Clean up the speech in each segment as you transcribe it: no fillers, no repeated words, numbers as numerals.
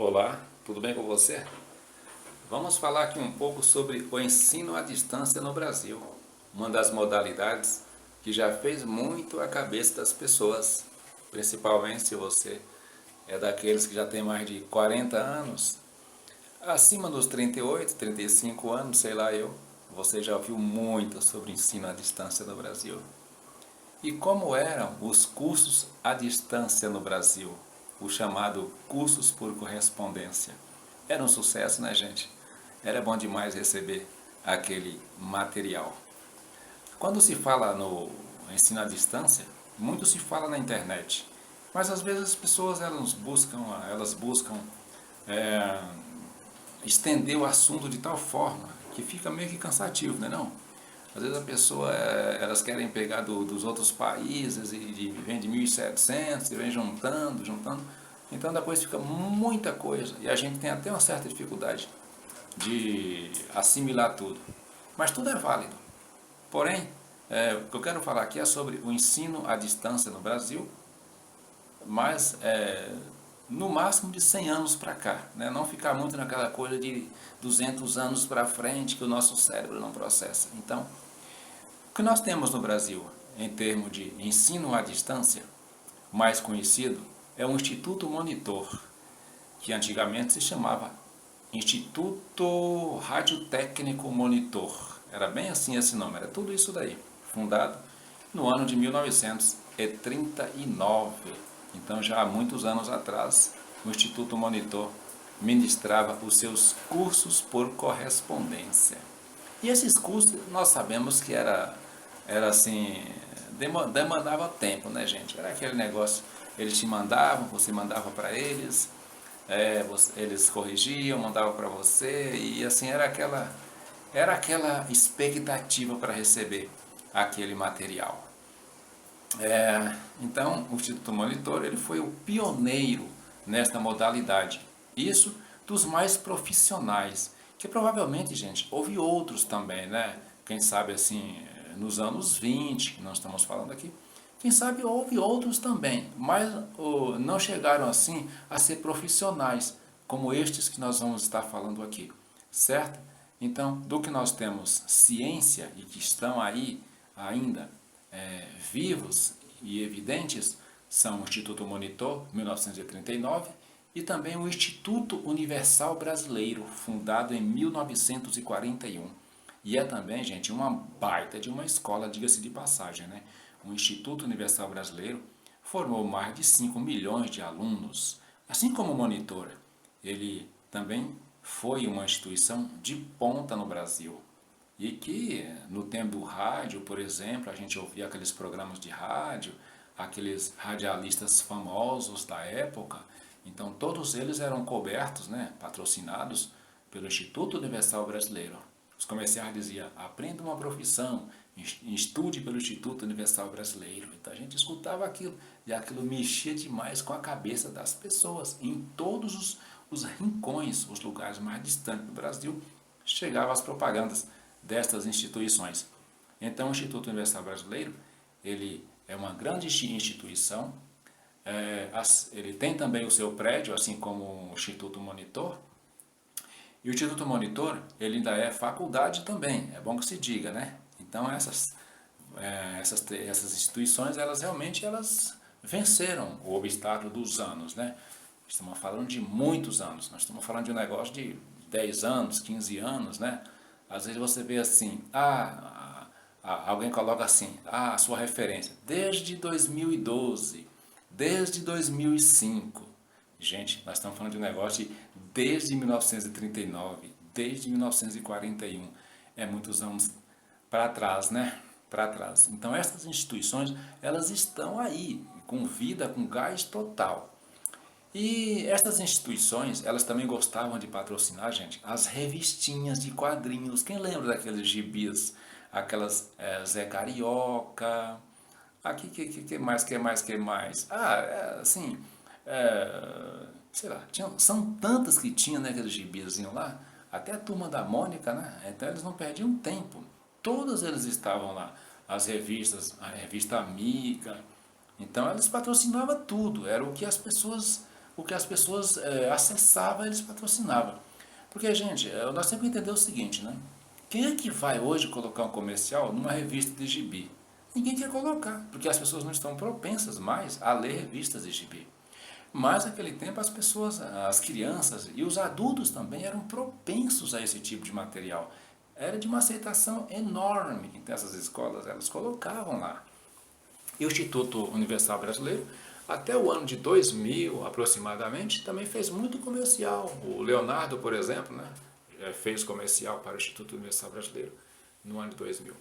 Olá, tudo bem com você? Vamos falar aqui um pouco sobre o ensino à distância no Brasil, uma das modalidades que já fez muito a cabeça das pessoas, principalmente se você é daqueles que já tem mais de 40 anos, acima dos 38, 35 anos, sei lá eu, você já ouviu muito sobre ensino à distância no Brasil. E como eram os cursos à distância no Brasil? O chamado cursos por correspondência. Era um sucesso, né, gente? Era bom demais receber aquele material. Quando se fala no ensino à distância, muito se fala na internet. Mas às vezes as pessoas elas buscam é, estender o assunto de tal forma que fica meio que cansativo, né não? Às vezes a pessoa, elas querem pegar dos outros países e vem de 1700 e vem juntando. Então depois fica muita coisa e a gente tem até uma certa dificuldade de assimilar tudo. Mas tudo é válido. Porém, o que eu quero falar aqui é sobre o ensino à distância no Brasil, mas no máximo de 100 anos para cá, né? Não ficar muito naquela coisa de 200 anos para frente que o nosso cérebro não processa. Então, o que nós temos no Brasil em termos de ensino à distância, mais conhecido, é o Instituto Monitor, que antigamente se chamava Instituto Radiotécnico Monitor. Era bem assim esse nome, era tudo isso daí. Fundado no ano de 1939. Então, já há muitos anos atrás, o Instituto Monitor ministrava os seus cursos por correspondência. E esses cursos, nós sabemos que era assim, demandava tempo, né, gente? Era aquele negócio, eles te mandavam, você mandava para eles, eles corrigiam, mandavam para você, e assim, era aquela expectativa para receber aquele material. Então, o Instituto Monitor ele foi o pioneiro nesta modalidade. Isso dos mais profissionais, que provavelmente, gente, houve outros também, né? Quem sabe assim, nos anos 20, que nós estamos falando aqui, quem sabe houve outros também, mas não chegaram assim a ser profissionais, como estes que nós vamos estar falando aqui, certo? Então, do que nós temos ciência e que estão aí ainda vivos e evidentes são o Instituto Monitor, 1939, e também o Instituto Universal Brasileiro, fundado em 1941. E é também, gente, uma baita de uma escola, diga-se de passagem, né? O Instituto Universal Brasileiro formou mais de 5 milhões de alunos. Assim como o Monitor, ele também foi uma instituição de ponta no Brasil. E que no tempo do rádio, por exemplo, a gente ouvia aqueles programas de rádio, aqueles radialistas famosos da época. Então todos eles eram cobertos, né, patrocinados pelo Instituto Universal Brasileiro. Os comerciais diziam, aprenda uma profissão, estude pelo Instituto Universal Brasileiro. Então a gente escutava aquilo e aquilo mexia demais com a cabeça das pessoas. Em todos os rincões, os lugares mais distantes do Brasil, chegavam as propagandas destas instituições. Então o Instituto Universal Brasileiro, ele é uma grande instituição, ele tem também o seu prédio, assim como o Instituto Monitor, e o Instituto Monitor, ele ainda é faculdade também, é bom que se diga, né? Então essas instituições, elas venceram o obstáculo dos anos, né? Estamos falando de muitos anos, nós estamos falando de um negócio de 10 anos, 15 anos, né? Às vezes você vê assim, alguém coloca assim, a sua referência, desde 2012, desde 2005. Gente, nós estamos falando de um negócio de desde 1939, desde 1941. É muitos anos para trás, né? Para trás. Então essas instituições, elas estão aí, com vida, com gás total. E essas instituições, elas também gostavam de patrocinar, gente, as revistinhas de quadrinhos. Quem lembra daqueles gibis? Aquelas Zé Carioca. Aqui, que mais? Assim, sei lá, são tantas que tinha, né, aqueles gibizinhos lá. Até a Turma da Mônica, né? Então eles não perdiam tempo. Todos eles estavam lá. As revistas, a revista Amiga. Então eles patrocinavam tudo. Era o que as pessoas o que as pessoas acessavam, eles patrocinavam. Porque, gente, nós temos que entender o seguinte, né? Quem é que vai hoje colocar um comercial numa revista de gibi? Ninguém quer colocar, porque as pessoas não estão propensas mais a ler revistas de gibi. Mas naquele tempo as pessoas, as crianças e os adultos também eram propensos a esse tipo de material. Era de uma aceitação enorme. Então essas escolas, elas colocavam lá. E o Instituto Universal Brasileiro, até o ano de 2000 aproximadamente, também fez muito comercial. O Leonardo, por exemplo, né, fez comercial para o Instituto Universal Brasileiro no ano de 2000.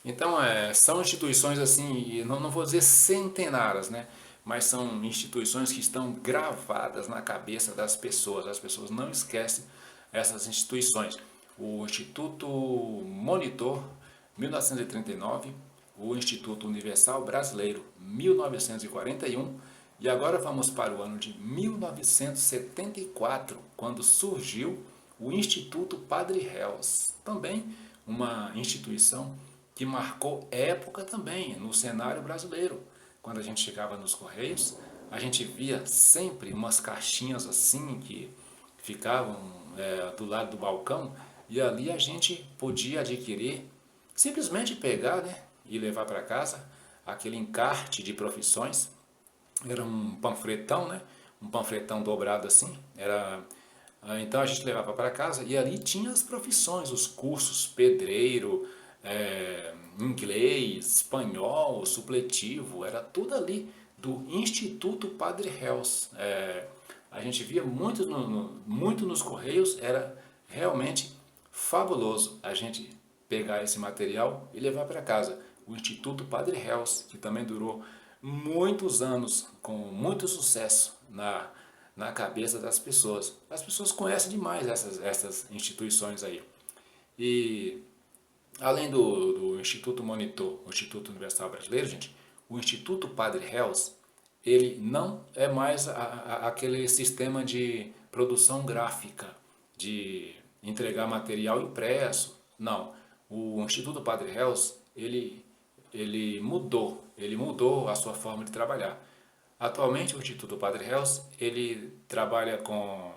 Então, são instituições assim, não vou dizer centenárias, né? Mas são instituições que estão gravadas na cabeça das pessoas. As pessoas não esquecem essas instituições. O Instituto Monitor, 1939, o Instituto Universal Brasileiro, 1941, e agora vamos para o ano de 1974, quando surgiu o Instituto Padre Reus, também uma instituição que marcou época também no cenário brasileiro. Quando a gente chegava nos Correios, a gente via sempre umas caixinhas assim que ficavam do lado do balcão, e ali a gente podia adquirir, simplesmente pegar, né, e levar para casa aquele encarte de profissões. Era um panfletão, né, um panfletão dobrado assim. Então a gente levava para casa e ali tinha as profissões, os cursos: pedreiro, inglês, espanhol, supletivo, era tudo ali do Instituto Padre Reus. A gente via muito nos Correios, era realmente fabuloso a gente pegar esse material e levar para casa. O Instituto Padre Reus, que também durou muitos anos, com muito sucesso na cabeça das pessoas. As pessoas conhecem demais essas instituições aí. E além do Instituto Monitor, o Instituto Universal Brasileiro, gente, o Instituto Padre Reus, ele não é mais aquele sistema de produção gráfica, de entregar material impresso. Não. O Instituto Padre Reus, ele mudou a sua forma de trabalhar. Atualmente, o Instituto Padre Reus, ele trabalha com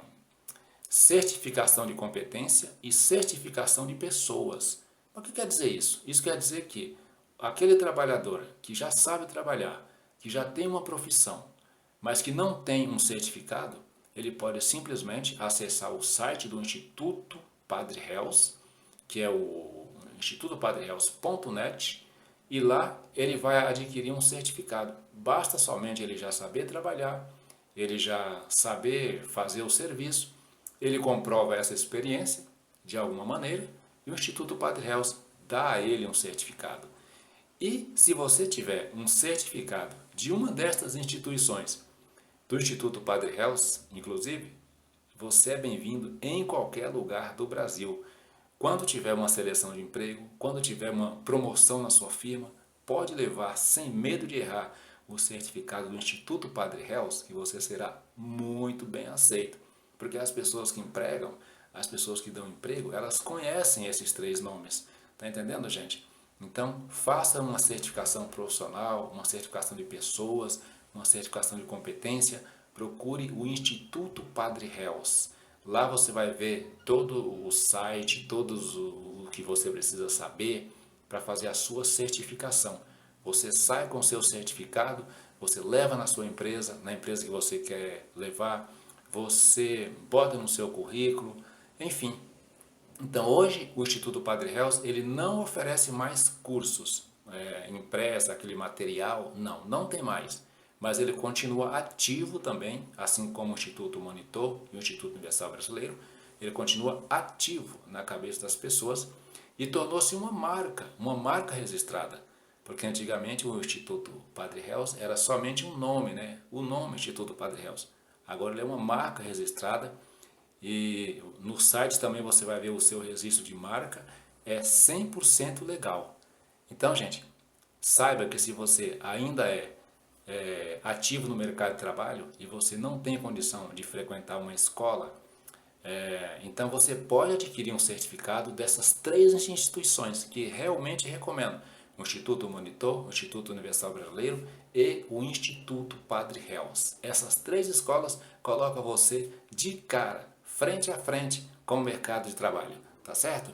certificação de competência e certificação de pessoas. O que quer dizer isso? Isso quer dizer que aquele trabalhador que já sabe trabalhar, que já tem uma profissão, mas que não tem um certificado, ele pode simplesmente acessar o site do Instituto Padre Reus, que é o institutopadrereus.net, e lá ele vai adquirir um certificado. Basta somente ele já saber trabalhar, ele já saber fazer o serviço, ele comprova essa experiência de alguma maneira e o Instituto Padre Reus dá a ele um certificado. E se você tiver um certificado de uma destas instituições, do Instituto Padre Reus, inclusive, você é bem-vindo em qualquer lugar do Brasil. Quando tiver uma seleção de emprego, quando tiver uma promoção na sua firma, pode levar sem medo de errar o certificado do Instituto Padre Reus, que você será muito bem aceito. Porque as pessoas que empregam, as pessoas que dão emprego, elas conhecem esses três nomes. Tá entendendo, gente? Então, faça uma certificação profissional, uma certificação de pessoas, uma certificação de competência. Procure o Instituto Padre Reus. Lá você vai ver todo o site, o que você precisa saber para fazer a sua certificação. Você sai com o seu certificado, você leva na sua empresa, na empresa que você quer levar, você bota no seu currículo, enfim. Então hoje o Instituto Padre Reus, ele não oferece mais cursos impressos, aquele material, não tem mais. Mas ele continua ativo também, assim como o Instituto Monitor e o Instituto Universal Brasileiro, ele continua ativo na cabeça das pessoas e tornou-se uma marca registrada. Porque antigamente o Instituto Padre Reus era somente um nome, né? O nome Instituto Padre Reus. Agora ele é uma marca registrada e no site também você vai ver o seu registro de marca, é 100% legal. Então, gente, saiba que se você ainda é ativo no mercado de trabalho e você não tem condição de frequentar uma escola, então você pode adquirir um certificado dessas três instituições que realmente recomendo. o Instituto Monitor, o Instituto Universal Brasileiro e o Instituto Padre Reus. Essas três escolas colocam você de cara, frente a frente com o mercado de trabalho, tá certo?